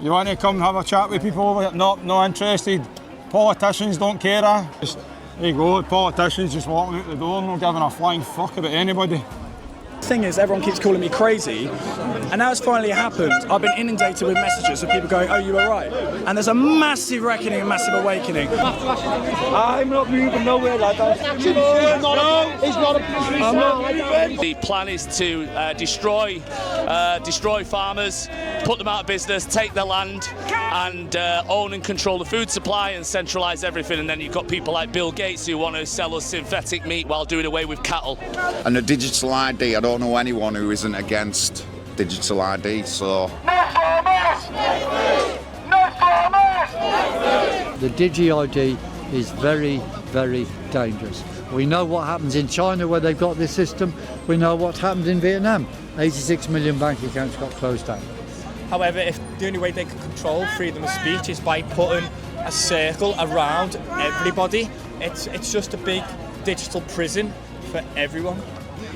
You want to come and have a chat with people over here? No interested. Politicians don't care. Just, there you go, politicians just walking out the door, not giving a flying fuck about anybody. The thing is, everyone keeps calling me crazy, and now it's finally happened. I've been inundated with messages of people going, "Oh, you were right," and there's a massive reckoning, a massive awakening. I'm not moving nowhere, lad. He's not a policeman. I'm not moving. The plan is to destroy farmers, put them out of business, take their land, and own and control the food supply and centralise everything. And then you've got people like Bill Gates who want to sell us synthetic meat while doing away with cattle. And the digital ID, I don't know anyone who isn't against digital ID, so... The Digi-ID is very, very dangerous. We know what happens in China where they've got this system. We know what's happened in Vietnam. 86 million bank accounts got closed down. However, if the only way they can control freedom of speech is by putting a circle around everybody, it's just a big digital prison for everyone.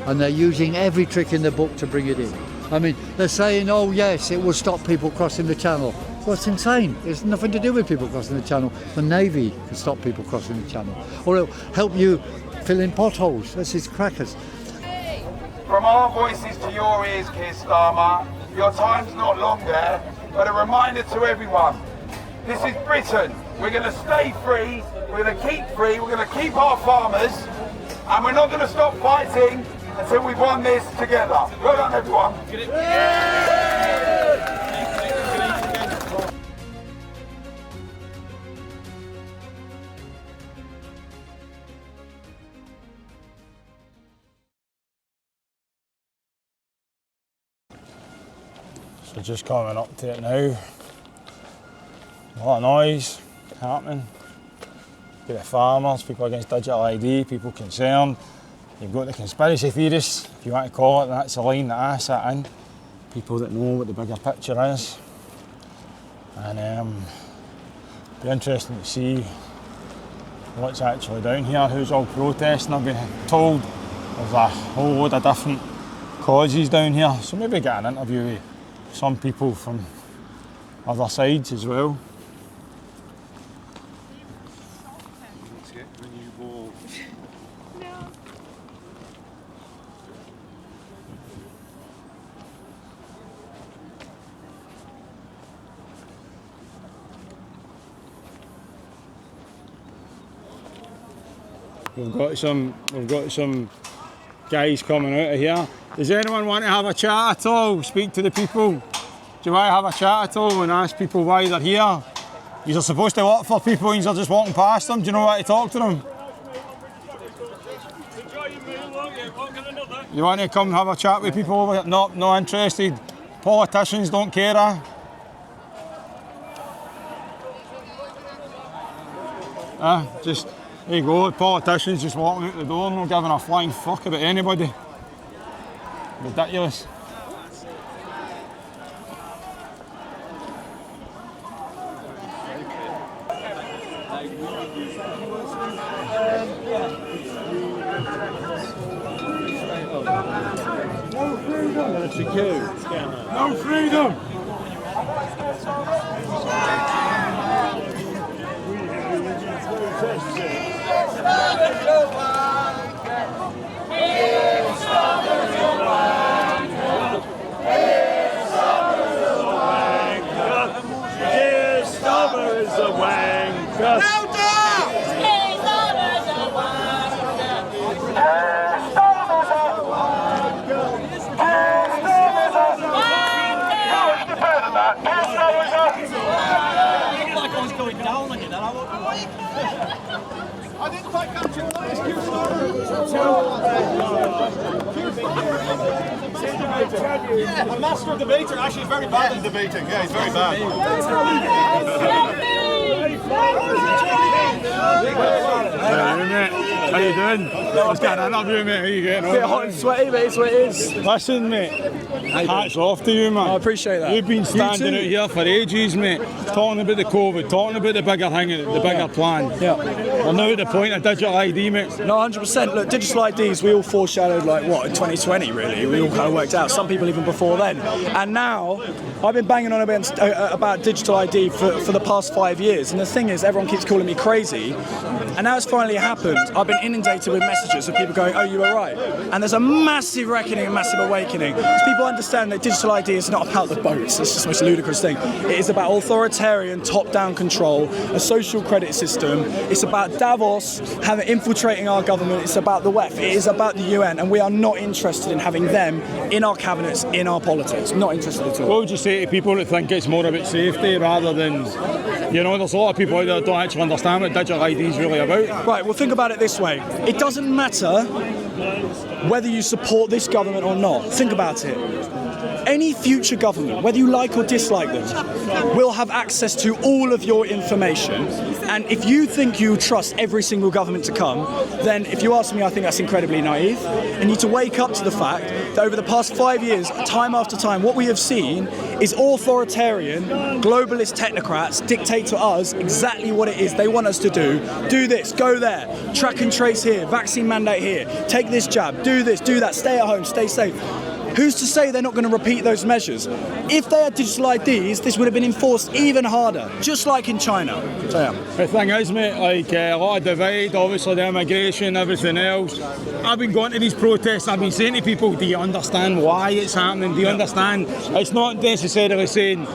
And they're using every trick in the book to bring it in. I mean, they're saying, oh yes, it will stop people crossing the channel. Well, it's insane. It's nothing to do with people crossing the channel. The Navy can stop people crossing the channel. Or it'll help you fill in potholes. This is crackers. From our voices to your ears, Keir Starmer, your time's not long there, but a reminder to everyone. This is Britain. We're going to stay free, we're going to keep free, we're going to keep our farmers, and we're not going to stop fighting until we've won this together. Well done, everyone. So just coming up to it now. A lot of noise happening. Got the farmers, people against digital ID, people concerned. You've got the conspiracy theorists, if you want to call it, that's the line that I sit in. People that know what the bigger picture is. And be interesting to see what's actually down here, who's all protesting. I've been told there's a whole load of different causes down here, so maybe get an interview with some people from other sides as well. We've got some guys coming out of here. Does anyone want to have a chat at all? Speak to the people. Do you want to have a chat at all and ask people why they're here? You're supposed to work for people and you're just walking past them. Do you know what to talk to them? You want to come and have a chat with people over here? No interested. Politicians don't care. Just, there you go, politicians just walking out the door, not giving a flying fuck about anybody. Ridiculous. No freedom! I didn't quite catch it. A master debater. Actually, he's very bad at debating. Yeah, he's very bad. How you doing? What's going on? I'm doing, mate. How you getting on? Bit hot and sweaty, mate. It's what it is. Listen, mate. hats off to you, man. I appreciate that. You've been standing too. out here for ages, mate, talking about the COVID, talking about the bigger thing, the bigger plan. Yeah. We're now at the point of digital ID, mate. No, 100%. Look, digital IDs, we all foreshadowed, like, what, in 2020, really? We all kind of worked out. Some people even before then. And now, I've been banging on about digital ID for the past 5 years. And the thing is, everyone keeps calling me crazy. And now it's finally happened. I've been inundated with messages of people going, oh, you were right. And there's a massive reckoning, a massive awakening. Because people understand that digital ID is not about the boats. It's just the most ludicrous thing. It is about authoritarian, top-down control, a social credit system. It's about Davos infiltrating our government. It's about the WEF. It is about the UN. And we are not interested in having them in our cabinets, in our politics. Not interested at all. What would you say to people that think it's more about safety rather than, you know, there's a lot of people out there that don't actually understand what digital ID is really about? Right, well, think about it this way. It doesn't matter whether you support this government or not. Think about it. Any future government, whether you like or dislike them, will have access to all of your information. And if you think you trust every single government to come, then if you ask me, I think that's incredibly naive. And you need to wake up to the fact that over the past 5 years, time after time, what we have seen is authoritarian, globalist technocrats dictate to us exactly what it is they want us to do. Do this, go there, track and trace here, vaccine mandate here, take this jab, do this, do that, stay at home, stay safe. Who's to say they're not going to repeat those measures? If they had digital IDs, this would have been enforced even harder, just like in China. So, yeah. The thing is, mate, like a lot of divide, obviously the immigration, everything else. I've been going to these protests, I've been saying to people, do you understand why it's happening? Do you understand? It's not necessarily saying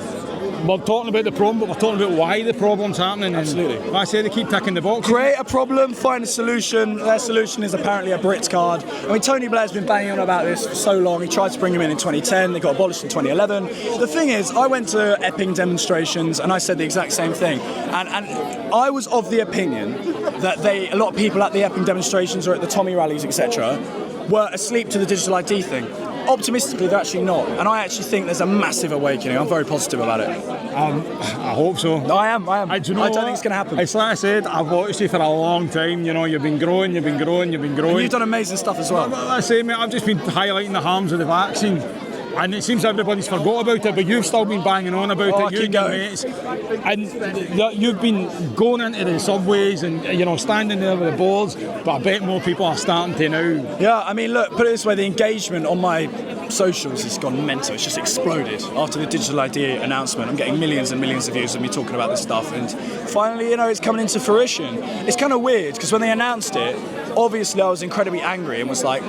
we're talking about the problem, but we're talking about why the problem's happening. Absolutely. And like I say, they keep ticking the box. Create a problem, find a solution. Their solution is apparently a Brits card. I mean, Tony Blair's been banging on about this for so long. He tried to bring him in 2010. They got abolished in 2011. The thing is, I went to Epping demonstrations and I said the exact same thing. And I was of the opinion that a lot of people at the Epping demonstrations or at the Tommy rallies, etc., were asleep to the digital ID thing. Optimistically, they're actually not. And I actually think there's a massive awakening. I'm very positive about it. I hope so. I am. Do you know I don't think it's going to happen. It's like I said, I've watched you for a long time. You know, you've been growing. And you've done amazing stuff as well. Like I say, mate, I've just been highlighting the harms of the vaccine. And it seems everybody's forgot about it, but you've still been banging on about it, you and your mates. And you've been going into the subways and, you know, standing there with the boards, but I bet more people are starting to now. Yeah, I mean, look, put it this way, the engagement on my socials has gone mental. It's just exploded after the digital ID announcement. I'm getting millions and millions of views of me talking about this stuff, and finally, you know, it's coming into fruition. It's kind of weird, because when they announced it, obviously I was incredibly angry and was like,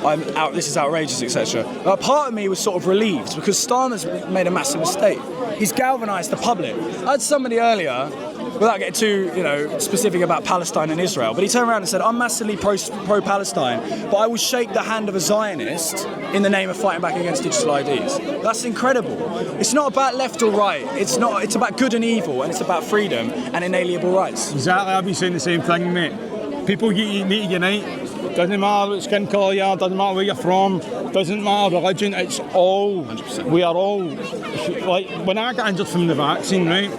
I'm out, this is outrageous, etc. But part of me was sort of relieved because Starmer's made a massive mistake. He's galvanised the public. I had somebody earlier, without getting too, you know, specific about Palestine and Israel, but he turned around and said, I'm massively pro-Palestine, but I will shake the hand of a Zionist in the name of fighting back against digital IDs. That's incredible. It's not about left or right. It's about good and evil, and it's about freedom and inalienable rights. Exactly, I've been saying the same thing, mate. People need to unite. Doesn't matter what skin colour you are, doesn't matter where you're from, doesn't matter religion, it's all, 100%. We are all, like, when I got injured from the vaccine, right,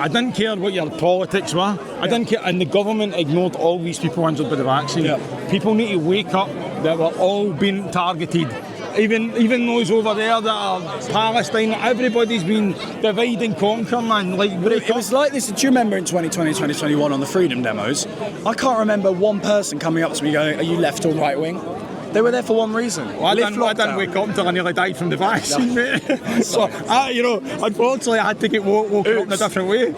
I didn't care what your politics were, I didn't care, and the government ignored all these people injured by the vaccine. Yeah. People need to wake up that we're all being targeted. Even those over there that are Palestine, everybody's been divide and conquer, man. Like, but it was like this. Do you remember in 2020, 2021 on the Freedom demos? I can't remember one person coming up to me going, "Are you left or right wing?" They were there for one reason. Well, I didn't wake up until I nearly died from the vaccine, mate. So, you know, unfortunately, I had to get woken up in a different way.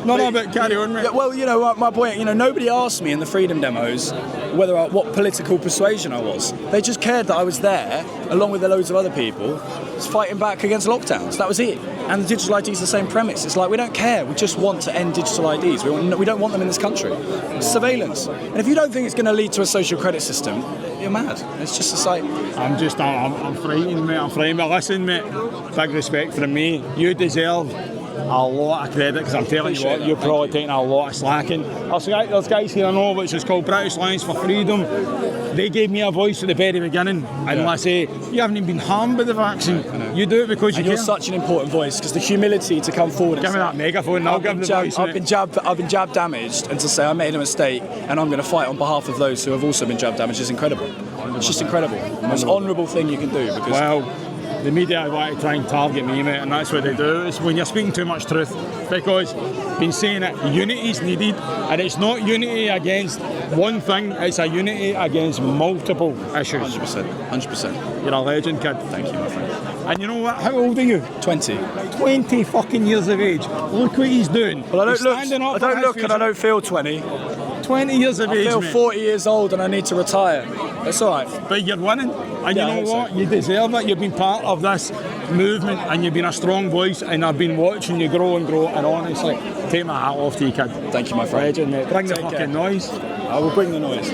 No, but carry on, mate. Yeah, well, you know, my point, you know, nobody asked me in the Freedom demos what political persuasion I was. They just cared that I was there, along with loads of other people, fighting back against lockdowns. That was it. And the digital ID is the same premise. It's like, we don't care. We just want to end digital IDs. We don't want them in this country. It's surveillance. And if you don't think it's going to lead to a social credit system, you're mad. It's just a I'm frightened, mate. I'm frightened. But listen, mate, big respect from me. You deserve a lot of credit, because I'm telling you what, you're probably taking a lot of slacking. There's guys here I know which is called British Alliance for Freedom. They gave me a voice at the very beginning, and I say, you haven't even been harmed by the vaccine. You do it because you're such an important voice, because the humility to come forward. Give me that megaphone and I'll give the voice. I've been jab damaged, and to say I made a mistake and I'm going to fight on behalf of those who have also been jab damaged is incredible. It's just incredible. The most honourable thing you can do, because the media want to try and target me, mate, and that's what they do. It's when you're speaking too much truth, because I've been saying it, unity is needed, and it's not unity against one thing, it's a unity against multiple issues. 100%. You're a legend, kid. Thank you, my friend. And you know what? How old are you? 20. 20 fucking years of age. Look what he's doing. Well, I He's don't standing look. up I for don't his look, and I don't feel 20. 20 years of I age, feel mate. 40 years old, and I need to retire. It's all right. But you're winning, and Yeah, I you hope know what? so. You deserve it. You've been part of this movement, and you've been a strong voice, and I've been watching you grow and grow. And honestly, take my hat off to you, kid. Thank you, my friend. Legend, mate. Bring the Take fucking care. noise. I will bring the noise.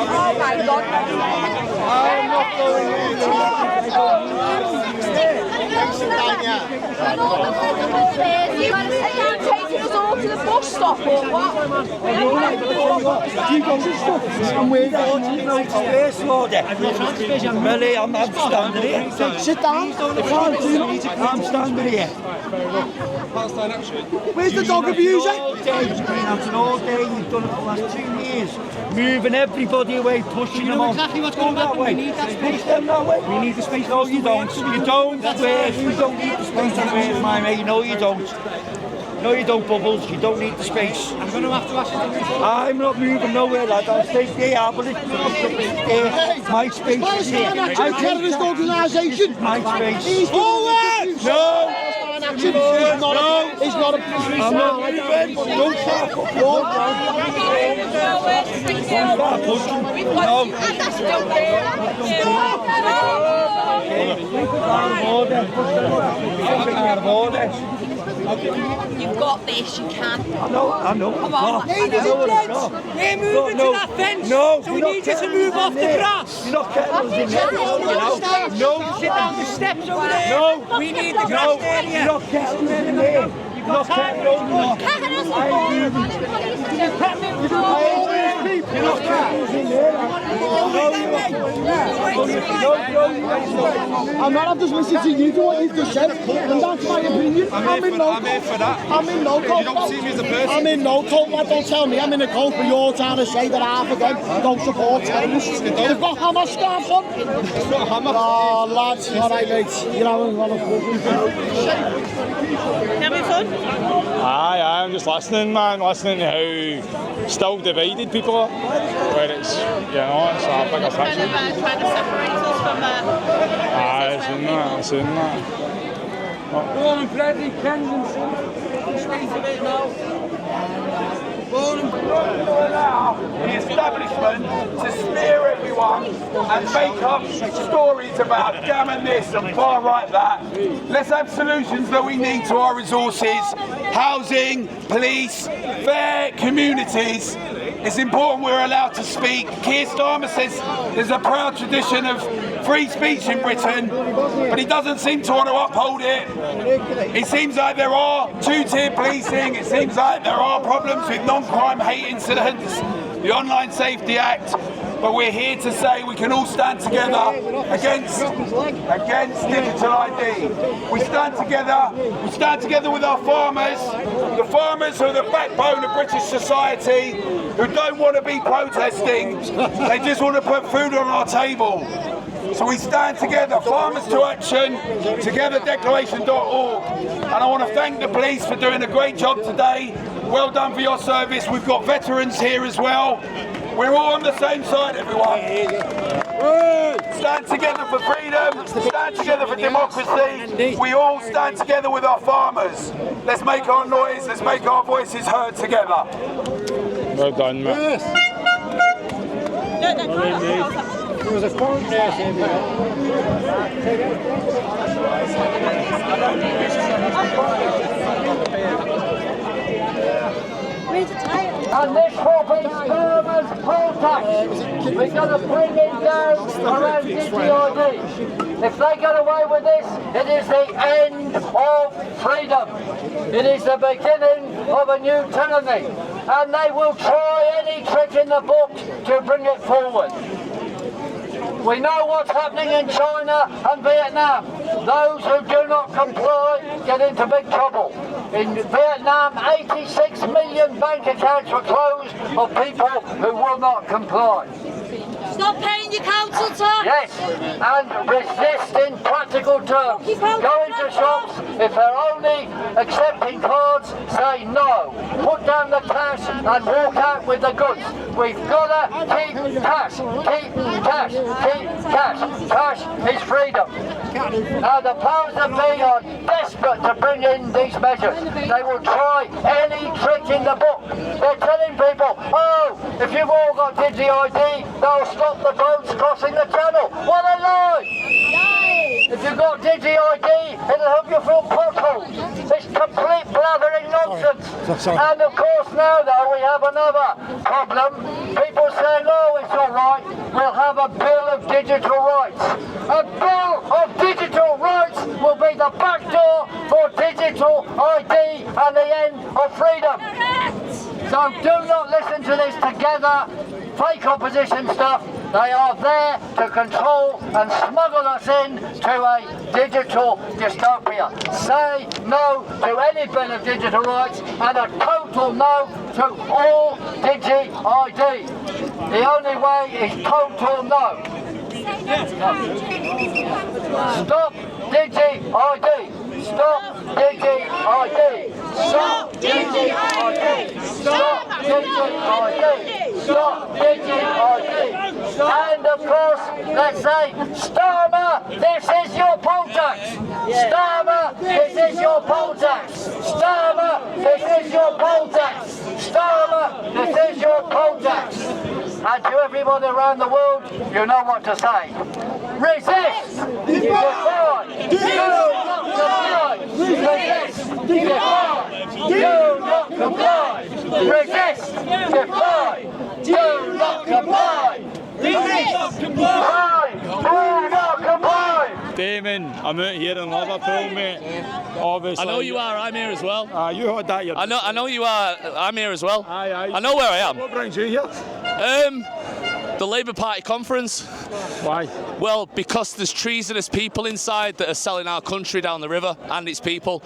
Oh my God. I'm not You taking us all to the bus stop or what? And we're going to United Space Order. Millie, I'm standing here. Sit down. I'm standing here. Where's the dog abuser? You've been out all day. You've done it for the last 2 years. Moving everybody away, pushing them on. Exactly what's going that on. way. We need that Push them that way. We need the space. No, you don't. You don't. Where's you don't need the space. Where's my mate? No, you don't. No, you don't, Bubbles. You don't need the space. I'm going to have to ask you to move. I'm not moving nowhere, lad. I'll stay there, but it's my space is here. I'm a terrorist organisation. My space. Forward! No! He's not a I'm not moving. Don't start pushing. You've got this, you can. I know. Come on. Ladies and gents, we're moving to that fence. No, so we need you to move off the grass. You're not getting us in there. No, sit down the steps over there. No. We need the grass area. You're not getting us in there. You're not getting us in there. You're not getting us in there. I'm not just listening to you do what you've just said, and that's my opinion. I'm in no cult. You don't see me as a person. I'm in no cult, lad. Don't tell me I'm in a cult, but you're trying to say that half of them don't support terrorists. They've got Hamas scarves on. It's not Hamas. Oh, lads, all right, mate. You're having a lot of fun. Having fun? Aye, I'm just listening, man. Listening to how still divided people are. Where it's, you know, it's a bigger picture. Trying to separate us from Aye, I've seen that. Born and bred in Kensington. State of it now. Born and the establishment to smear everyone and make up stories about gammon this and far right that. Let's have solutions that we need to our resources, housing, police, fair communities. It's important we're allowed to speak. Keir Starmer says there's a proud tradition of free speech in Britain, but he doesn't seem to want to uphold it. It seems like there are two-tier policing. It seems like there are problems with non-crime hate incidents, the Online Safety Act, but we're here to say we can all stand together against digital ID. We stand together with our farmers, the farmers who are the backbone of British society, who don't want to be protesting, they just want to put food on our table. So we stand together, Farmers to Action, togetherdeclaration.org. And I want to thank the police for doing a great job today. Well done for your service. We've got veterans here as well. We're all on the same side, everyone. Stand together for freedom, stand together for democracy. We all stand together with our farmers. Let's make our noise, let's make our voices heard together. Well done, mate. There was a phone there saying And this property farmers protest. We're going to bring it down around DTID. If they get away with this, it is the end of freedom. It is the beginning of a new tyranny. and they will try any trick in the book to bring it forward. We know what's happening in China and Vietnam. Those who do not comply get into big trouble. In Vietnam, 86 million bank accounts were closed of people who will not comply. Stop paying your council tax! Yes, and resist in practical terms. Go into shops, if they're only accepting cards, say no. Put down the cash and walk out with the goods. We've got to keep cash, keep cash, keep cash. Cash is freedom. Now the powers that be are desperate to bring in these measures. They will try any trick in the book. They're telling people, oh, if you've all got Digi-ID, they'll stop the boats crossing the channel. What a lie! If you've got Digi-ID, it'll help you fill potholes. It's complete blathering nonsense. And of course now though we have another problem. People saying, oh, it's all right, we'll have a bill of digital rights. A bill of digital rights will be the back door for digital ID and the end of freedom. So do not listen to this together fake opposition stuff. They are there to control and smuggle us in to a digital dystopia. Say no to any bill of digital rights and a total no to all Digi-ID. The only way is total no. Stop Digi-ID. Stop Digi-ID. Stop Digi-ID. Stop Digi-ID. Stop Digi-ID. And of course, let's say, Starmer, this is your poll tax. Starmer, this is your poll tax. Starmer, this is your poll tax. Starmer, this is your poll tax. And to everybody around the world, you know what to say. Resist! Defy! Do not comply! Resist! Defy! Do not comply! Resist! Defy! Do not comply! Resist! Defy! Do not comply! Damon, I'm out here in Liverpool, mate. Obviously. I know you are. I'm here as well. You heard that. I know you are. I'm here as well. Aye. I know where I am. What brings you here? The Labour Party conference. Why? Well, because there's treasonous people inside that are selling our country down the river and its people.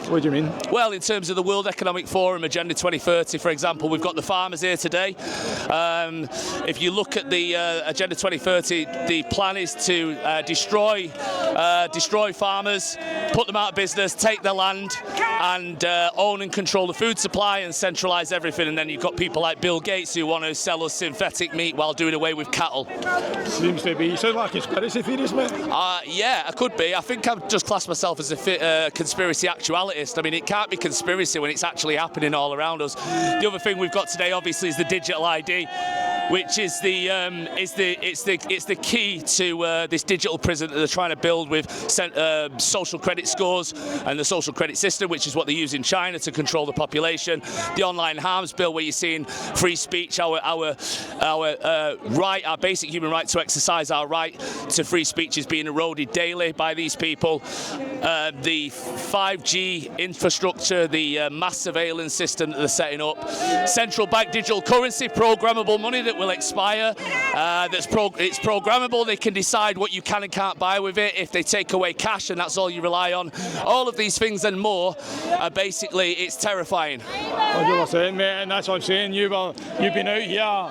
What do you mean? Well, in terms of the World Economic Forum, Agenda 2030, for example, we've got the farmers here today. If you look at the Agenda 2030, the plan is to destroy farmers, put them out of business, take their land, and own and control the food supply and centralise everything. And then you've got people like Bill Gates who want to sell us synthetic meat while doing away with cattle. Seems to be. Sounds like a conspiracy theorist, mate. Yeah, I could be. I think I've just classed myself as a conspiracy actuality. I mean, it can't be conspiracy when it's actually happening all around us. The other thing we've got today, obviously, is the digital ID, which is the key to this digital prison that they're trying to build with social credit scores and the social credit system, which is what they use in China to control the population. The online harms bill, where you're seeing free speech, our basic human right to exercise our right to free speech is being eroded daily by these people. The 5G infrastructure, the mass surveillance system that they're setting up, central bank digital currency, programmable money that will expire. It's programmable. They can decide what you can and can't buy with it. If they take away cash and that's all you rely on, all of these things and more, basically, it's terrifying. What you were saying, mate, and that's what I'm saying. You've been out here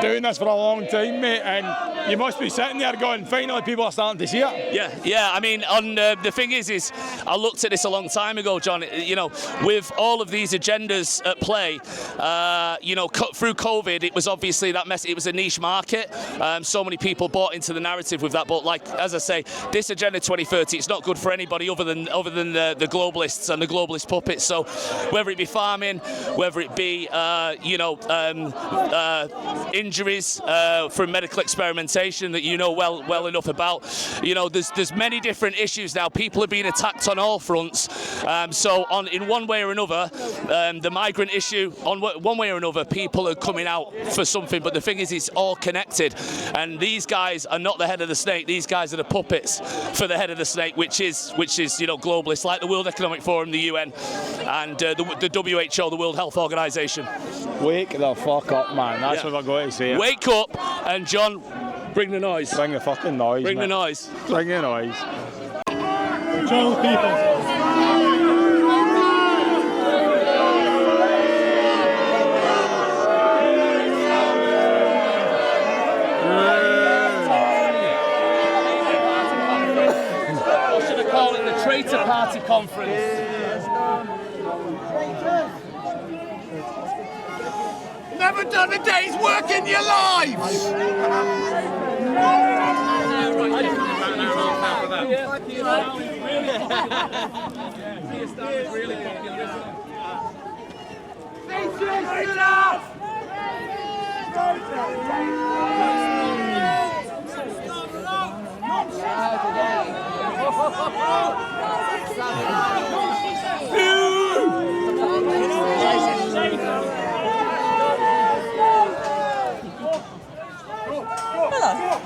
doing this for a long time, mate, and you must be sitting there going, finally people are starting to see it. Yeah. I mean, the thing is I looked at this a long time ago, John. You know, with all of these agendas at play, through COVID, it was obviously that mess. It was a niche market. So many people bought into the narrative with that. But like, as I say, this Agenda 2030, it's not good for anybody other than the globalists and the globalist puppets. So whether it be farming, whether it be injuries from medical experimentation that you know well enough about. You know, there's many different issues now. People are being attacked on all fronts. So in one way or another, the migrant issue, one way or another, people are coming out for something. But the thing is, it's all connected. And these guys are not the head of the snake. These guys are the puppets for the head of the snake, which is globalists like the World Economic Forum, the UN, and the WHO, the World Health Organization. Wake the fuck up, man. That's what I've got to say. Wake up, and John, bring the noise. Bring the fucking noise. Bring mate. the noise. Bring the noise. Control people. Traitor Party Conference. Never done a day's work in your lives!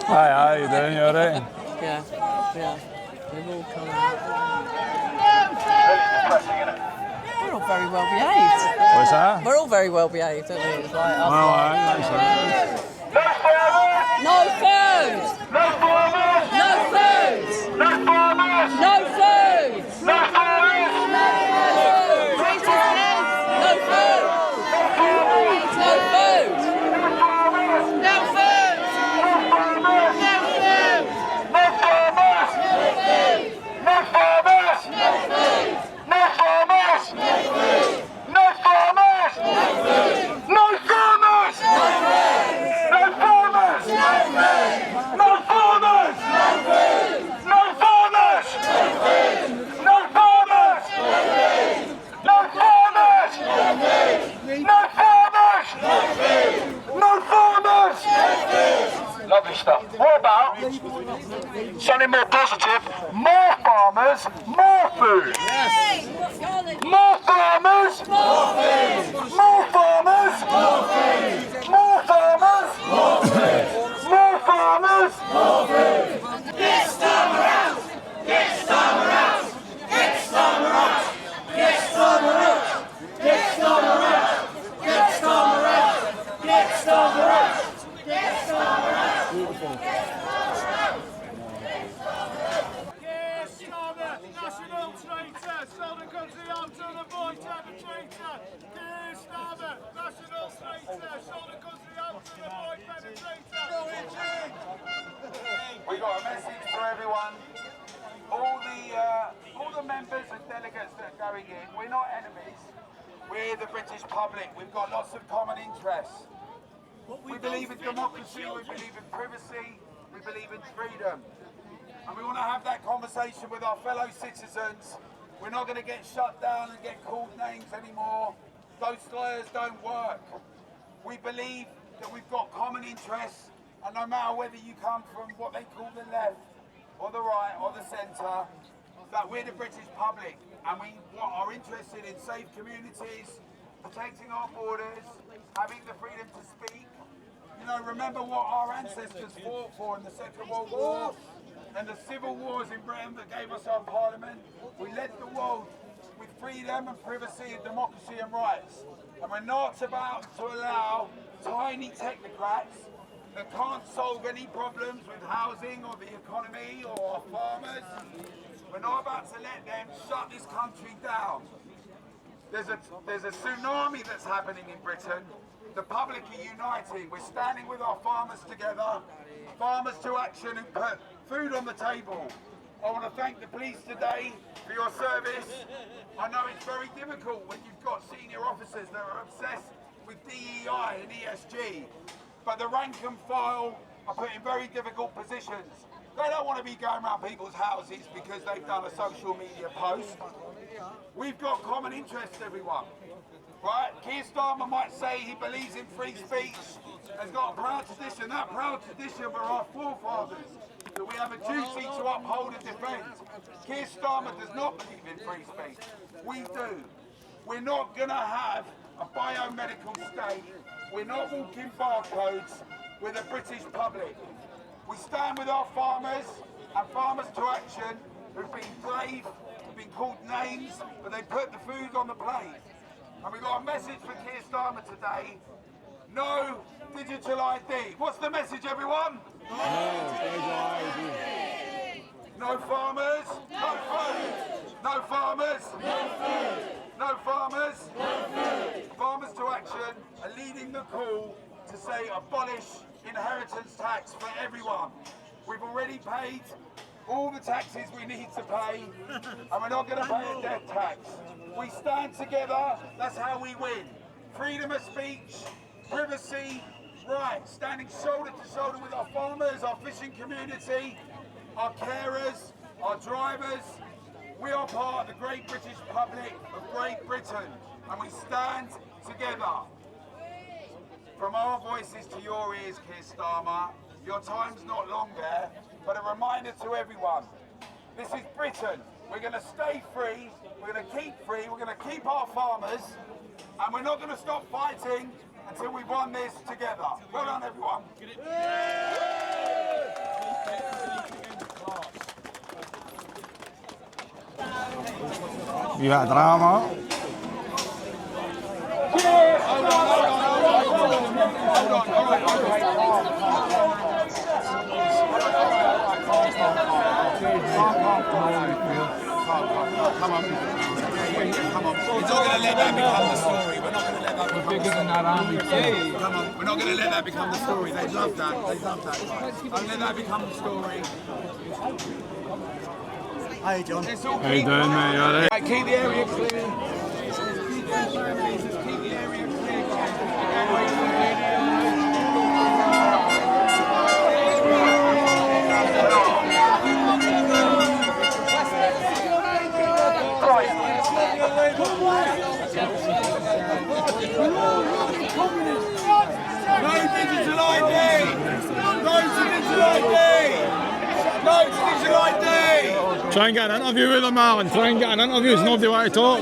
Hi, how you doing? You alright? Yeah. They're all coming out. We're all very well behaved. What's that? We're all very well behaved, aren't we? It's like us. No food! No food! No food! No farmers! No food! No farmers! No food! No food! No food! No food! Lovely stuff. What about something more positive? More farmers, more food. More farmers, more food. More farmers, more food. More farmers, more food. More farmers, more food. This time around, this time around, this time around, this time around, this time around, this time around, this time around. Beautiful. National traitor, sold the country out to the void penetrator. Dear Starmer, national traitor, sold the country out to the void penetrator. We got a message for everyone. All the members and delegates that are going in, we're not enemies. We're the British public. We've got lots of common interests. We believe in democracy, we believe in privacy, we believe in freedom. And we want to have that conversation with our fellow citizens. We're not going to get shut down and get called names anymore. Those slurs don't work. We believe that we've got common interests, and no matter whether you come from what they call the left, or the right, or the centre, that we're the British public, and we are interested in safe communities, protecting our borders, having the freedom to speak. You know, remember what our ancestors fought for in the Second World War and the civil wars in Britain that gave us our parliament. We led the world with freedom and privacy and democracy and rights. And we're not about to allow tiny technocrats that can't solve any problems with housing or the economy or our farmers. We're not about to let them shut this country down. There's a tsunami that's happening in Britain. The public are uniting. We're standing with our farmers together. Farmers to action and put food on the table. I want to thank the police today for your service. I know it's very difficult when you've got senior officers that are obsessed with DEI and ESG, but the rank and file are put in very difficult positions. They don't want to be going around people's houses because they've done a social media post. We've got common interests, everyone. Right? Keir Starmer might say he believes in free speech, has got a proud tradition. That proud tradition were our forefathers that we have a duty to uphold and defend. Keir Starmer does not believe in free speech. We do. We're not going to have a biomedical state. We're not walking barcodes with the British public. We stand with our farmers and Farmers to Action, who've been brave, who've been called names, but they put the food on the plate. And we've got a message for Keir Starmer today. No digital ID. What's the message, everyone? No farmers, no food. No farmers, no food. No farmers, no food. Farmers to Action are leading the call to say abolish inheritance tax for everyone. We've already paid all the taxes we need to pay, and we're not going to pay a death tax. We stand together, that's how we win. Freedom of speech, privacy, rights, standing shoulder to shoulder with our farmers, our fishing community, our carers, our drivers. We are part of the great British public of Great Britain, and we stand together. From our voices to your ears, Keir Starmer, your time's not long there, but a reminder to everyone, this is Britain. We're going to stay free, we're going to keep free, we're going to keep our farmers, and we're not going to stop fighting until we've won this together. Well done, everyone. You got drama. Come on. He's not going to let that become the story. We're not going to let that become the story. Come on, we're not going to let that become the story. They love that. They love that. Don't let that become the story. Hey, John. How you doing, mate? You alright? Right, keep the area clear. Keep the area clear. No digital ID! No digital ID! No digital ID! Try and get an interview with them, Alan. Try and get an interview. There's nobody want to talk.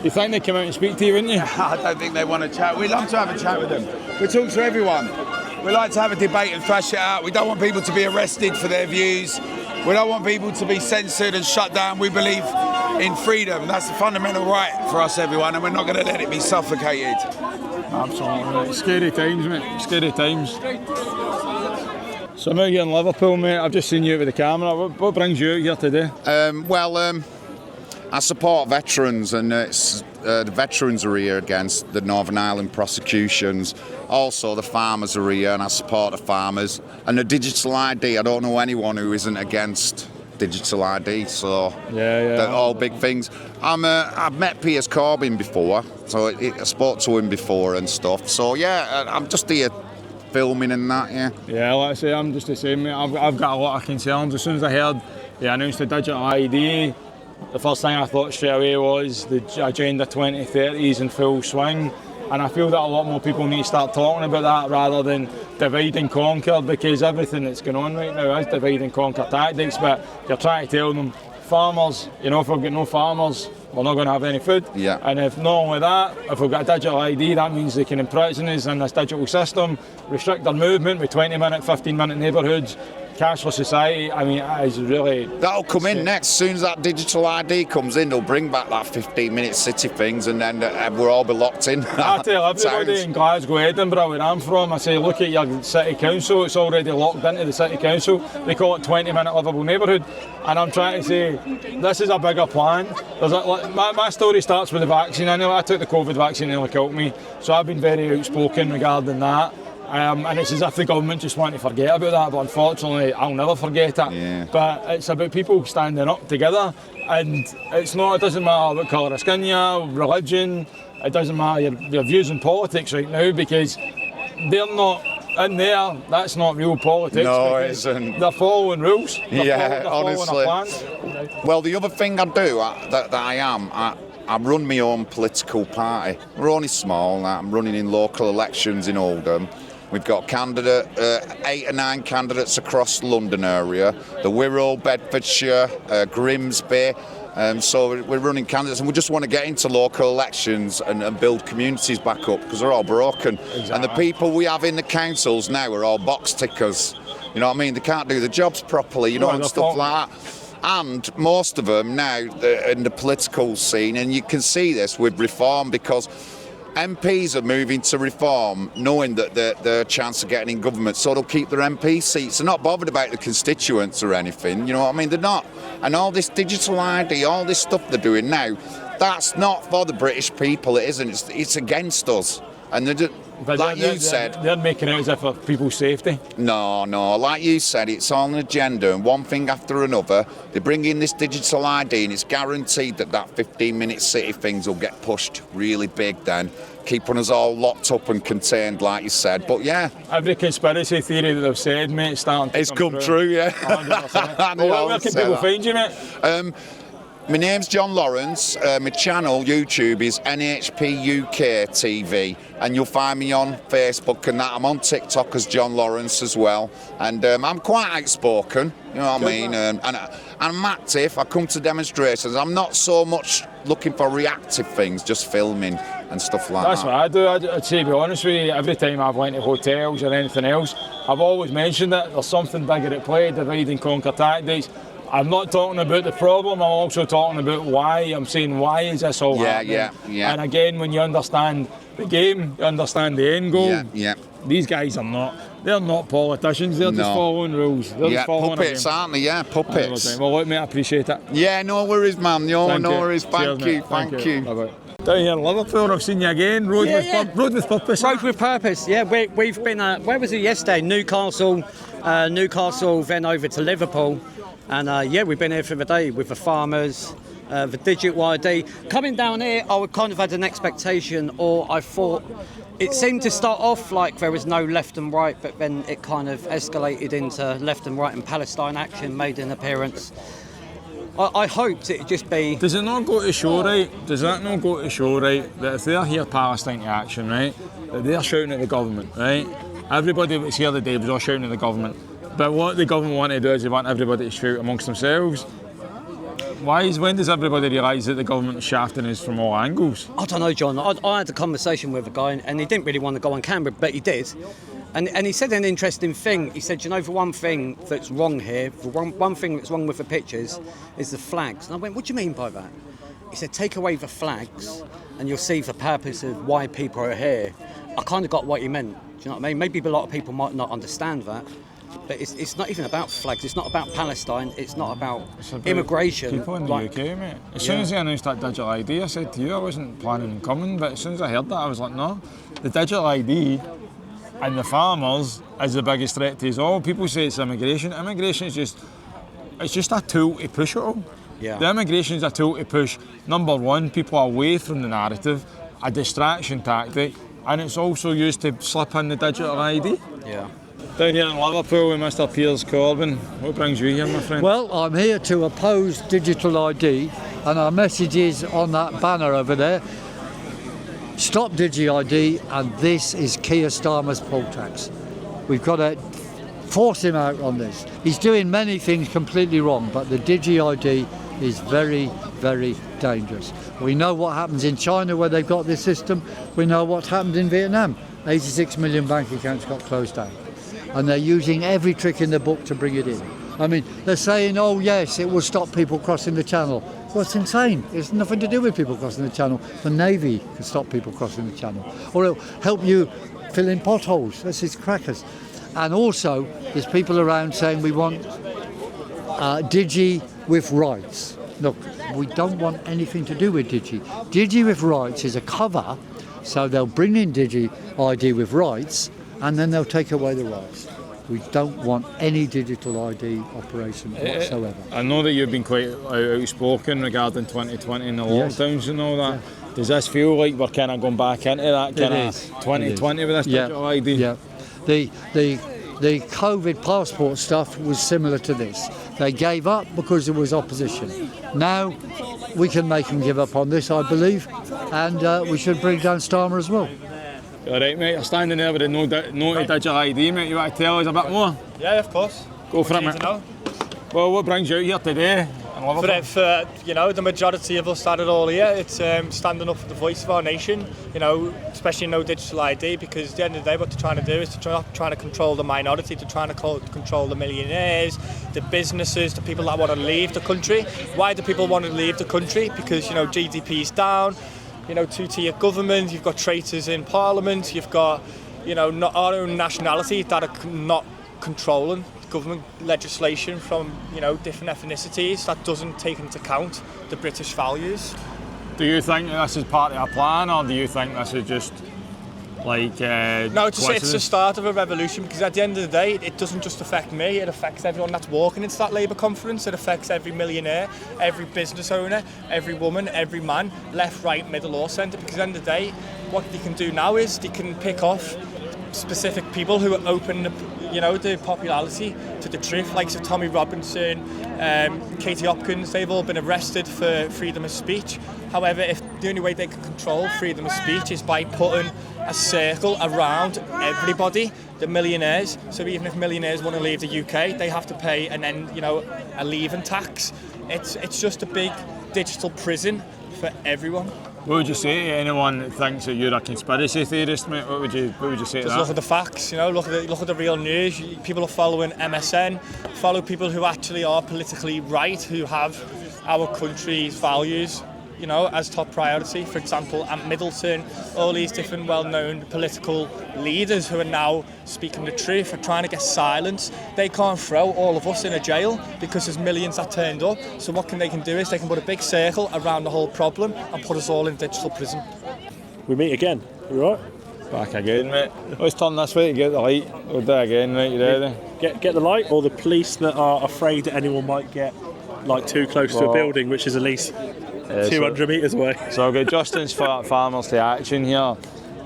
You think they'd come out and speak to you, wouldn't you? I don't think they want to chat. We love to have a chat with them. We talk to everyone. We like to have a debate and thrash it out. We don't want people to be arrested for their views. We don't want people to be censored and shut down. We believe in freedom. That's the fundamental right for us, everyone, and we're not going to let it be suffocated. Absolutely. Scary times, mate. Scary times. So I'm out here in Liverpool, mate. I've just seen you with the camera. What brings you out here today? I support veterans, and the veterans are here against the Northern Ireland prosecutions. Also, the farmers are here, and I support the farmers. And the digital ID, I don't know anyone who isn't against digital ID, so they're all big things. I've met Piers Corbyn before, so I spoke to him before and stuff. So yeah, I'm just here filming and that, Yeah, like I say, I'm just the same, mate. I've got a lot of concerns. As soon as I heard they announced the digital ID, the first thing I thought straight away was the Agenda 2030 is in full swing, and I feel that a lot more people need to start talking about that rather than divide and conquer, because everything that's going on right now is divide and conquer tactics. But you're trying to tell them, farmers, if we've got no farmers, we're not going to have any food. Yeah. And if not only that, if we've got a digital ID, that means they can imprison us in this digital system, restrict their movement with 20-minute, 15-minute neighbourhoods, cashless society. I mean, it's really... That'll come in next. As soon as that digital ID comes in, they'll bring back that 15-minute city things, and then we'll all be locked in. I tell everybody in Glasgow, Edinburgh, where I'm from, I say, look at your city council, it's already locked into the city council. They call it 20-minute livable neighbourhood. And I'm trying to say, this is a bigger plan. My story starts with the vaccine. I know I took the COVID vaccine and it killed me, so I've been very outspoken regarding that. And it's as if the government just want to forget about that, but unfortunately I'll never forget it. Yeah. But it's about people standing up together, and it doesn't matter what colour of skin you are, religion, it doesn't matter your views on politics right now, because they're not in there, that's not real politics. No, it isn't. They're following rules. Yeah, honestly. Well, the other thing I do, I run my own political party. We're only small. I'm running in local elections in Oldham. We've got 8 or 9 candidates across the London area, the Wirral, Bedfordshire, Grimsby. So we're running candidates, and we just want to get into local elections and build communities back up, because they're all broken. Exactly. And the people we have in the councils now are all box tickers. You know what I mean? They can't do the jobs properly, you know, and stuff like that. And most of them now in the political scene, and you can see this with reform, because MPs are moving to reform knowing that they're a chance of getting in government, so they'll keep their MP seats. They're not bothered about the constituents or anything, you know what I mean? They're not. And all this digital ID, all this stuff they're doing now, that's not for the British people, it isn't. It's against us. And they're just, they're making it as if for people's safety. No, like you said, it's on an agenda, and one thing after another. They bring in this digital ID, and it's guaranteed that 15-minute city things will get pushed really big then, keeping us all locked up and contained, like you said. But yeah, every conspiracy theory that they've said, mate, it's starting to come true, yeah. 100%. Where can people find you, mate? My name's John Lawrence. My channel, YouTube, is NHP UK TV, and you'll find me on Facebook and that. I'm on TikTok as John Lawrence as well, and I'm quite outspoken, you know what I mean? And I'm active. I come to demonstrations. I'm not so much looking for reactive things, just filming and stuff like That's that. what I do. I'd say, to be honest with you, every time I've went to hotels or anything else, I've always mentioned that there's something bigger at play, divide and conquer tactics. I'm not talking about the problem, I'm also talking about why. I'm saying, why is this all happening? Yeah. And again, when you understand the game, you understand the end goal. Yeah. These guys are not. They're not politicians, they're just following rules. They're just following puppets, aren't they? Yeah, puppets. Well, look, mate, I appreciate it. Yeah, no worries, man. No worries. Cheers, Thank you. Thank you. Bye-bye. Down here in Liverpool, I've seen you again. Road with purpose. Road with purpose. Yeah, we've been. Where was it yesterday? Newcastle, then over to Liverpool, and we've been here for the day with the farmers, the digital ID. Coming down here, I would kind of had an expectation, or I thought it seemed to start off like there was no left and right, but then it kind of escalated into left and right, and Palestine Action made an appearance. I hoped it'd just be... Does it not go to show, right? Does that not go to show, right, that if they're here Palestine Action, right, that they're shouting at the government, right? Everybody that's here today was all shouting at the government. But what the government want to do is they want everybody to shout amongst themselves. When does everybody realise that the government is shafting us from all angles? I don't know, John. I had a conversation with a guy, and he didn't really want to go on camera, but he did. And he said an interesting thing. He said, you know, the one thing that's wrong here, the one thing that's wrong with the pictures is the flags. And I went, what do you mean by that? He said, take away the flags and you'll see the purpose of why people are here. I kind of got what he meant. Do you know what I mean? Maybe a lot of people might not understand that. But it's not even about flags, it's not about Palestine, it's not about immigration. People in the UK, mate. As soon as they announced that digital ID, I said to you, I wasn't planning on coming, but as soon as I heard that, I was like, no. The digital ID and the farmers is the biggest threat to us all. People say it's immigration. Immigration is just a tool to push it all. Yeah. The immigration is a tool to push, number one, people away from the narrative, a distraction tactic, and it's also used to slip in the digital ID. Yeah. Down here in Liverpool with Mr. Piers Corbyn. What brings you here, my friend? Well, I'm here to oppose digital ID, and our message is on that banner over there. Stop Digi-ID, and this is Keir Starmer's poll tax. We've got to force him out on this. He's doing many things completely wrong, but the Digi-ID is very, very dangerous. We know what happens in China where they've got this system. We know what's happened in Vietnam. 86 million bank accounts got closed down. And they're using every trick in the book to bring it in. I mean, they're saying, oh yes, it will stop people crossing the channel. Well, it's insane. It's nothing to do with people crossing the channel. The Navy can stop people crossing the channel. Or it'll help you fill in potholes. This is crackers. And also, there's people around saying we want Digi with rights. Look, we don't want anything to do with Digi. Digi with rights is a cover, so they'll bring in Digi ID with rights, and then they'll take away the rights. We don't want any digital ID operation whatsoever. I know that you've been quite outspoken regarding 2020 and the lockdowns and all that. Does this feel like we're kind of going back into that kind of 2020 with this digital ID? Yeah. The COVID passport stuff was similar to this. They gave up because there was opposition. Now we can make them give up on this, I believe, and we should bring down Starmer as well. All right, mate, you're standing there with a no digital ID, mate. You want to tell us a bit more? Yeah, of course. Go for it, mate. Well, what brings you out here today? For the majority of us that are all here, it's standing up for the voice of our nation, especially no digital ID, because at the end of the day what they're trying to do is trying to control the minority, they're trying to control the millionaires, the businesses, the people that want to leave the country. Why do people want to leave the country? Because, GDP's down, two-tier government, you've got traitors in parliament, you've got, not our own nationality that are not controlling government legislation from different ethnicities that doesn't take into account the British values. Do you think this is part of a plan, or do you think this is just like no, it's the start of a revolution, because at the end of the day it doesn't just affect me, it affects everyone that's walking into that Labour conference, it affects every millionaire, every business owner, every woman, every man, left, right, middle or centre, because at the end of the day what they can do now is they can pick off specific people who are open the popularity to the truth, like Tommy Robinson, Katie Hopkins. They've all been arrested for freedom of speech. However, if the only way they can control freedom of speech is by putting a circle around everybody, the millionaires. So even if millionaires want to leave the UK, they have to pay a leaving tax. It's just a big digital prison for everyone. What would you say to anyone that thinks that you're a conspiracy theorist, mate? What would you say to that? Just look at the facts, look at the real news. People are following MSN, follow people who actually are politically right, who have our country's values, as top priority. For example, at Middleton, all these different well-known political leaders who are now speaking the truth are trying to get silence. They can't throw all of us in a jail because there's millions that turned up. So what they can do is they can put a big circle around the whole problem and put us all in digital prison. We meet again, you right? Back again, mate. Let's turn this way to get the light. We'll do it again, mate. You ready? Get the light, or the police that are afraid that anyone might get too close to a building, which is at least 200 metres away. So I'll get Justin's farmers to action here.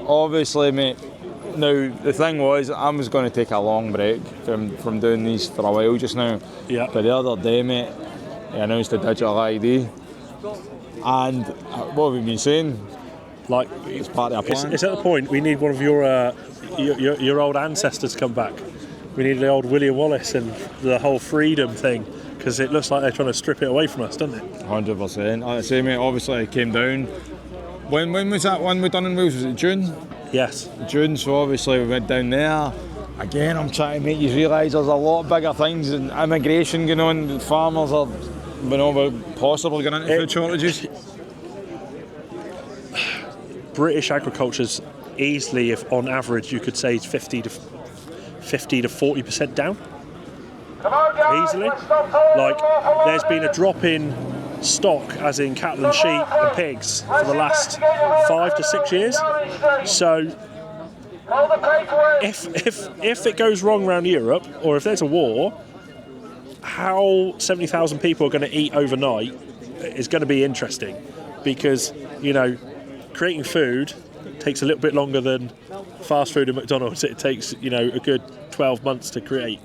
Obviously, mate, now the thing was I was going to take a long break from doing these for a while just now. Yeah. But the other day, mate, he announced the digital ID. And what have we been saying? It's part of our plan. It's at the point we need one of your old ancestors to come back. We need the old William Wallace and the whole freedom thing, because it looks like they're trying to strip it away from us, doesn't it? 100%. Like I say, mate, obviously it came down. When was that one we done in Wales? Was it June? Yes. June, so obviously we went down there. Again, I'm trying to make you realise there's a lot bigger things in immigration going on. Farmers are, possibly going into food shortages. British agriculture's easily, if on average, you could say it's 50 to 40% down. Easily. There's been a drop in stock, as in cattle and sheep and pigs, for the last 5 to 6 years. So if it goes wrong around Europe, or if there's a war, how 70,000 people are going to eat overnight is going to be interesting, because creating food takes a little bit longer than fast food at McDonald's. It takes a good 12 months to create,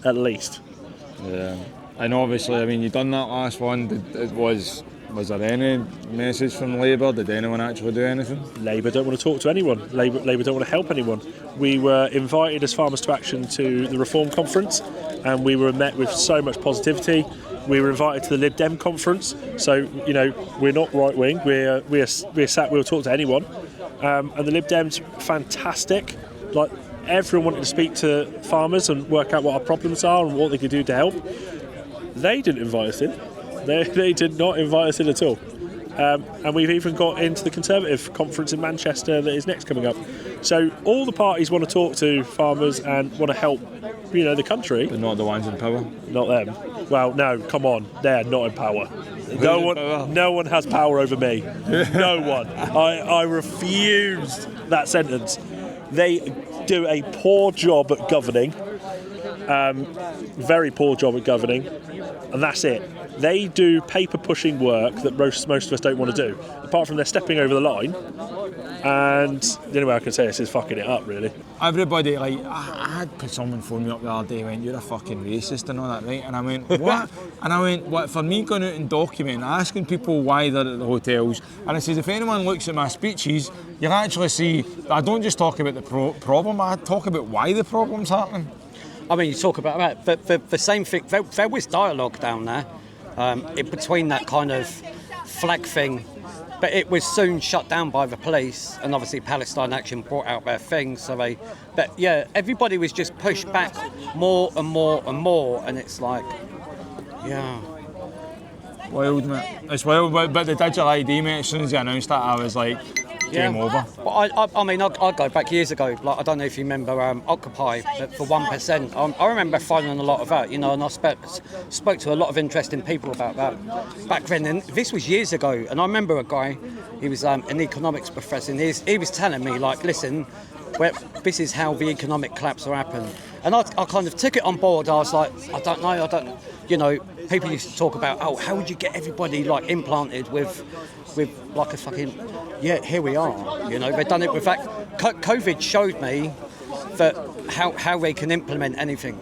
at least. Yeah, and obviously, you've done that last one. Was there any message from Labour? Did anyone actually do anything? Labour don't want to talk to anyone. Labour don't want to help anyone. We were invited as Farmers to Action to the Reform Conference, and we were met with so much positivity. We were invited to the Lib Dem conference, so we're not right wing. We're sat. We'll talk to anyone, and the Lib Dems fantastic. Everyone wanted to speak to farmers and work out what our problems are and what they could do to help. They didn't invite us in. They did not invite us in at all. And we've even got into the Conservative conference in Manchester that is next coming up. So all the parties want to talk to farmers and want to help, the country. But not the ones in power. Not them. Well, no, come on, they're not in power. No one has power over me. No one. I refused that sentence. They do a poor job at governing. very poor job at governing, and that's it. They do paper pushing work that most of us don't want to do, apart from they're stepping over the line. And the only way I can say this is fucking it up, really. Everybody, like, I had someone phone me up the other day and went, "You're a fucking racist," and all that, right? And I went, "What?" And I went, "What, for me going out and documenting, asking people why they're at the hotels?" And I says, if anyone looks at my speeches, you'll actually see I don't just talk about the problem, I talk about why the problem's happening. I mean, you talk about that, but the same thing, there was dialogue down there in between that kind of flag thing, but it was soon shut down by the police, and obviously Palestine Action brought out their thing, but yeah, everybody was just pushed back more and more and more, and it's like, yeah. Wild, mate. It's wild, but the digital ID, mate, as soon as they announced that, I was like, game over. But I mean, I go back years ago. Like, I don't know if you remember Occupy for 1%. I remember finding a lot of that, you know, and I spoke to a lot of interesting people about that back then. And this was years ago. And I remember a guy, he was an economics professor, and he was telling me, like, listen, this is how the economic collapse will happen. And I kind of took it on board. I was like, I don't know, you know, people used to talk about, oh, how would you get everybody like implanted with like a fucking, yeah, here we are, you know, they've done it with that. COVID showed me that how they can implement anything.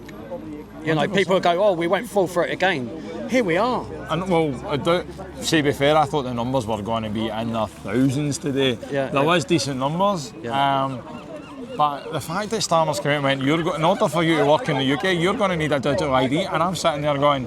You know, 100%. People go, oh, we won't fall for it again. Here we are. And well, to be fair, I thought the numbers were going to be in the thousands today. Yeah, there was decent numbers. Yeah. But the fact that Starmer's come out and went, in order for you to work in the UK, you're going to need a digital ID, and I'm sitting there going,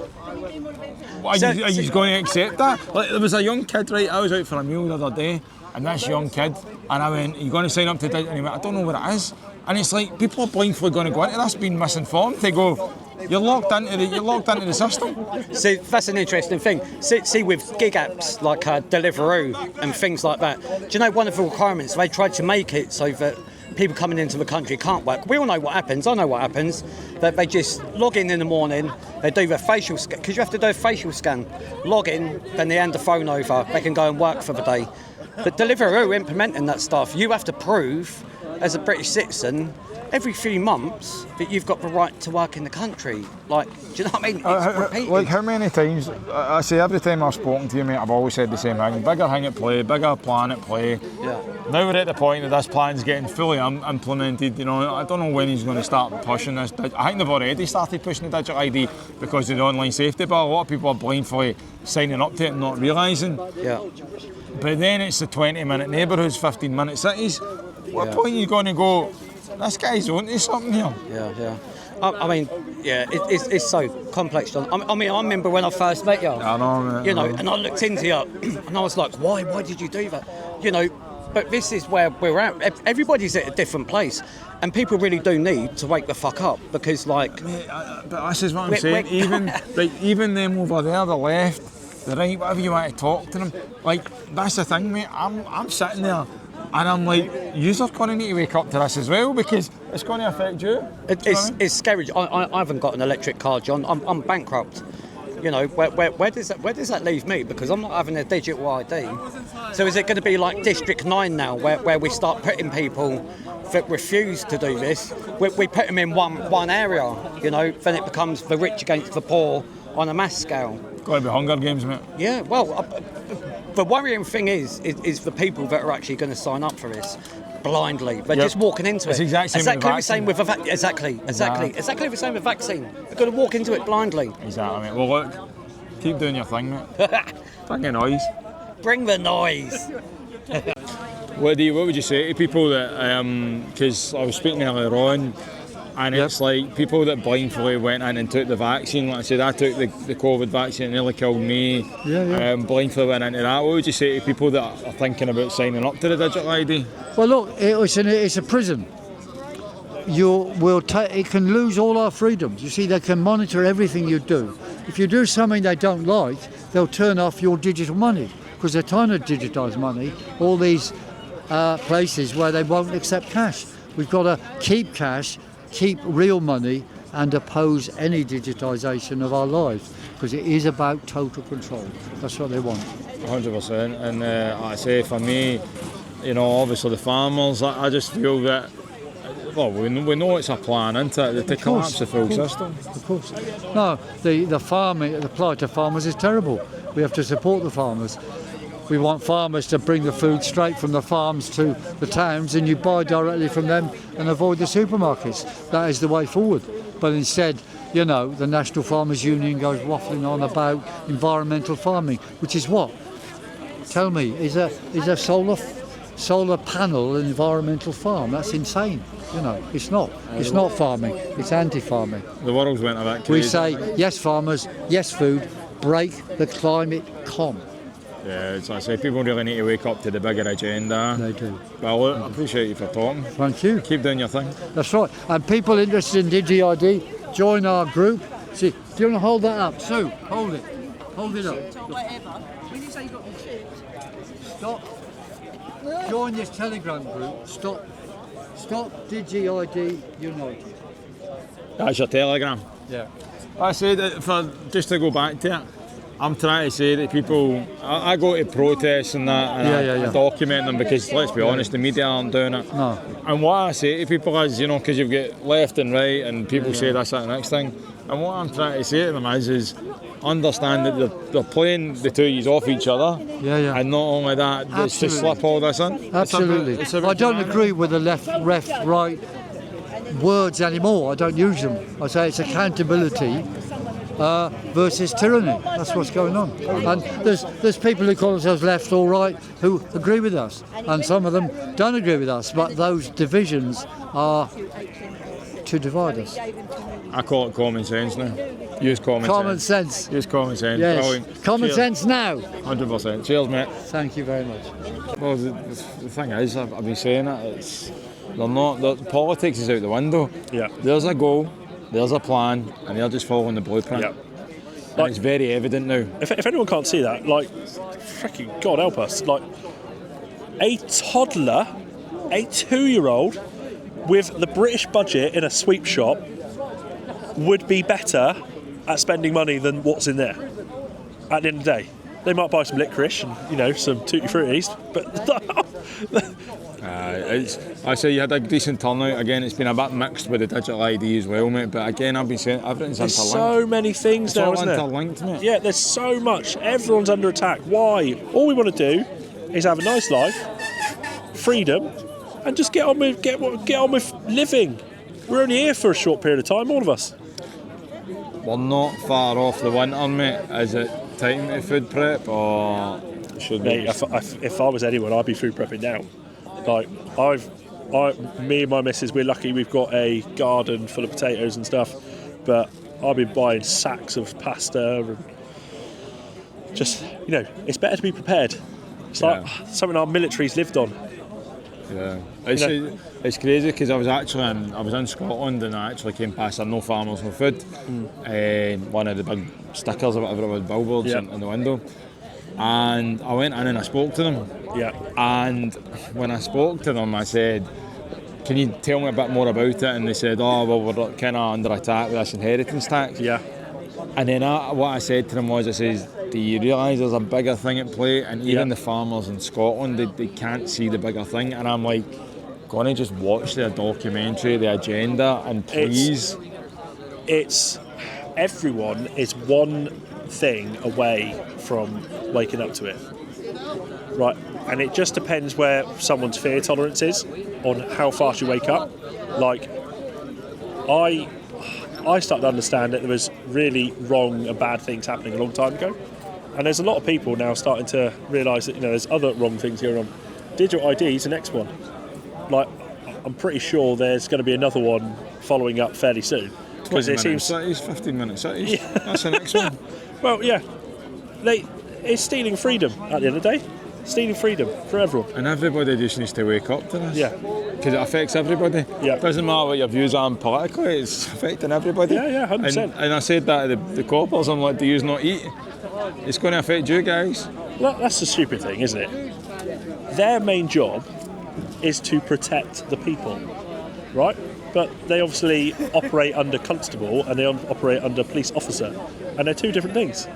are you going to accept that? Like, there was a young kid, right, I was out for a meal the other day, and this young kid, and I went, are you going to sign up to digital? And he went, I don't know what it is. And it's like, people are blindly going to go into this being misinformed. They go, you're locked into the system. See, that's an interesting thing. See, with gig apps like Deliveroo and things like that, do you know one of the requirements, they tried to make it so that people coming into the country can't work. We all know what happens. I know what happens. That they just log in the morning, they do their facial scan, because you have to do a facial scan. Log in, then they hand the phone over. They can go and work for the day. But Deliveroo implementing that stuff, you have to prove, as a British citizen, every few months that you've got the right to work in the country. Like, do you know what I mean? It's repeated. Like, how many times, I say every time I've spoken to you, mate, I've always said the same thing. Bigger thing at play, bigger plan at play. Yeah. Now we're at the point that this plan's getting fully implemented. You know, I don't know when he's going to start pushing this. I think they've already started pushing the digital ID because of the online safety bill. A lot of people are blindly signing up to it and not realising. Yeah. But then it's the 20-minute neighbourhoods, 15-minute cities. What point are you going to go, this guy's onto something here? Yeah. I mean, yeah, it's so complex, John. I mean, I remember when I first met you. I know, mate. You know, and I looked into you, and I was like, why did you do that? You know, but this is where we're at. Everybody's at a different place, and people really do need to wake the fuck up, because, like... Mate, but this is what I'm saying, even them over there, the left, the right, whatever you want to talk to them, like, that's the thing, mate, I'm sitting there, and I'm like, you're going to need to wake up to this as well, because it's going to affect you. It's scary. I haven't got an electric car, John. I'm bankrupt. You know, where does that leave me? Because I'm not having a digital ID. So is it going to be like District 9 now, where we start putting people that refuse to do this? We put them in one area. You know, then it becomes the rich against the poor on a mass scale. Got to be Hunger Games, mate. Yeah. Well, the worrying thing is the people that are actually going to sign up for this blindly. They're just walking into it. It's exactly the same with vaccine. Exactly the same with vaccine. They're going to walk into it blindly. Exactly, mate. Well, look, keep doing your thing, mate. Bring the noise. Bring the noise. What would you say to people that, because I was speaking earlier on, and it's like people that blindly went in and took the vaccine. Like I said, I took the COVID vaccine, it nearly killed me. Blindly went into that. What would you say to people that are thinking about signing up to the digital ID? Well, look, it's a prison. It can lose all our freedoms. You see, they can monitor everything you do. If you do something they don't like, they'll turn off your digital money, because they're trying to digitise money. All these places where they won't accept cash. We've got to keep cash, keep real money, and oppose any digitisation of our lives, because it is about total control. That's what they want. 100%. And like I say, for me, you know, obviously the farmers, I just feel that Well, we know it's a plan, isn't it? To collapse the full system. Of course. No, the farming, the plight to farmers is terrible. We have to support the farmers. We want farmers to bring the food straight from the farms to the towns, and you buy directly from them and avoid the supermarkets. That is the way forward. But instead, you know, the National Farmers Union goes waffling on about environmental farming, which is what? Tell me, is a solar panel an environmental farm? That's insane. You know, it's not. It's not farming. It's anti-farming. The world's went a bit crazy. We say yes, farmers, yes, food. Break the climate con. Yeah, as I say, people really need to wake up to the bigger agenda. They do. Well, look, I appreciate you for talking. Thank you. Keep doing your thing. That's right. And people interested in DigiID, join our group. See, do you want to hold that up? Sue, hold it. Hold it up. Whatever. When you say you got me shoot. Stop. Join this Telegram group. Stop DigiID United. That's your Telegram. Yeah. I said that just to go back to it, I'm trying to say that people, I go to protests and that, and I document them because, let's be honest, the media aren't doing it. No. And what I say to people is, you know, because you've got left and right, and people say that's the next thing. And what I'm trying to say to them is understand that they're playing the two years off each other. Yeah. And not only that, it's to slip all this in. Absolutely. I don't agree with the left, right words anymore. I don't use them. I say it's accountability versus tyranny. That's what's going on. And there's people who call themselves left or right who agree with us, and some of them don't agree with us. But those divisions are to divide us. I call it common sense now. Use common sense. Use common sense. Yes. Brilliant. Common Cheers. sense now. 100%. Cheers, mate. Thank you very much. Well, the thing is, I've been saying it. Politics is out the window. Yeah. There's a goal, there's a plan, and they're just following the blueprint. Yeah. And it's very evident now. If anyone can't see that, like, freaking God help us, like, a toddler, a 2-year-old, with the British budget in a sweep shop would be better at spending money than what's in there. At the end of the day, they might buy some licorice and, you know, some tutti fruttis, but I say you had a decent turnout. Again, it's been a bit mixed with the digital ID as well, mate. But again, I've been saying everything's there's interlinked. so many things it's now, all isn't interlinked, there? mate. Yeah, there's so much. Everyone's under attack. Why? All we want to do is have a nice life, freedom, and just get on with living. We're only here for a short period of time, all of us. We're not far off the winter, mate. Is it time to food prep, or should we? If I was anyone, I'd be food prepping now. Like, me and my missus, we're lucky we've got a garden full of potatoes and stuff, but I've been buying sacks of pasta and just, you know, it's better to be prepared. It's like something our military's lived on. Yeah, it's crazy because I was in Scotland and I actually came past a no farmers, no food, one of the big stickers or whatever it was, billboards in the window. And I went in and I spoke to them. Yeah. And when I spoke to them, I said, "Can you tell me a bit more about it?" And they said, "Oh, well, we're kind of under attack with this inheritance tax." Yeah. And then what I said to them was, I says, "Do you realise there's a bigger thing at play?" And even the farmers in Scotland, they can't see the bigger thing. And I'm like, "Go on and just watch the documentary, the agenda, and please." It's everyone is one thing away from waking up to it, right? And it just depends where someone's fear tolerance is on how fast you wake up. Like, I started to understand that there was really wrong and bad things happening a long time ago, and there's a lot of people now starting to realise that, you know, there's other wrong things going on. Digital ID is the next one. Like, I'm pretty sure there's going to be another one following up fairly soon, because it seems 15-minute cities. Yeah. That's the next one. Well, yeah, it's stealing freedom at the end of the day. Stealing freedom for everyone. And everybody just needs to wake up to this. Yeah. Because it affects everybody. Yeah. It doesn't matter what your views are politically, it's affecting everybody. Yeah, 100%. And I said that to the coppers, I'm like, do you not eat? It's going to affect you guys. Well, that's the stupid thing, isn't it? Their main job is to protect the people, right? But they obviously operate under constable and they operate under police officer, and they're two different things.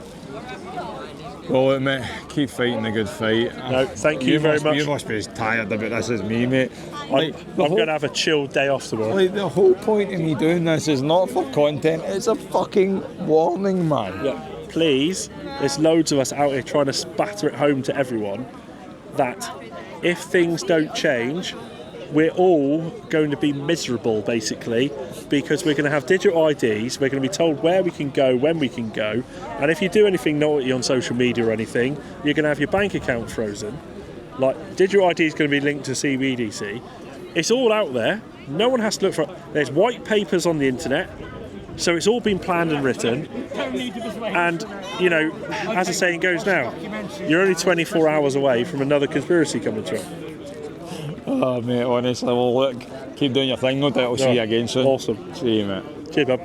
Well, look, mate, keep fighting the good fight. No, thank you very much. You must be as tired about this as me, mate. I'm going to have a chilled day off tomorrow. Like, the whole point of me doing this is not for content, it's a fucking warning, man. Yeah, please, there's loads of us out here trying to spatter it home to everyone that if things don't change, we're all going to be miserable, basically, because we're going to have digital IDs, we're going to be told where we can go, when we can go, and if you do anything naughty on social media or anything, you're going to have your bank account frozen. Like, digital ID is going to be linked to CBDC. It's all out there. No one has to look for it. There's white papers on the internet, so it's all been planned and written. And, you know, as the saying goes now, you're only 24 hours away from another conspiracy coming through. Oh, mate, honestly, well, look, keep doing your thing, no doubt I'll see you again soon. Awesome. See you, mate. Cheers, bub.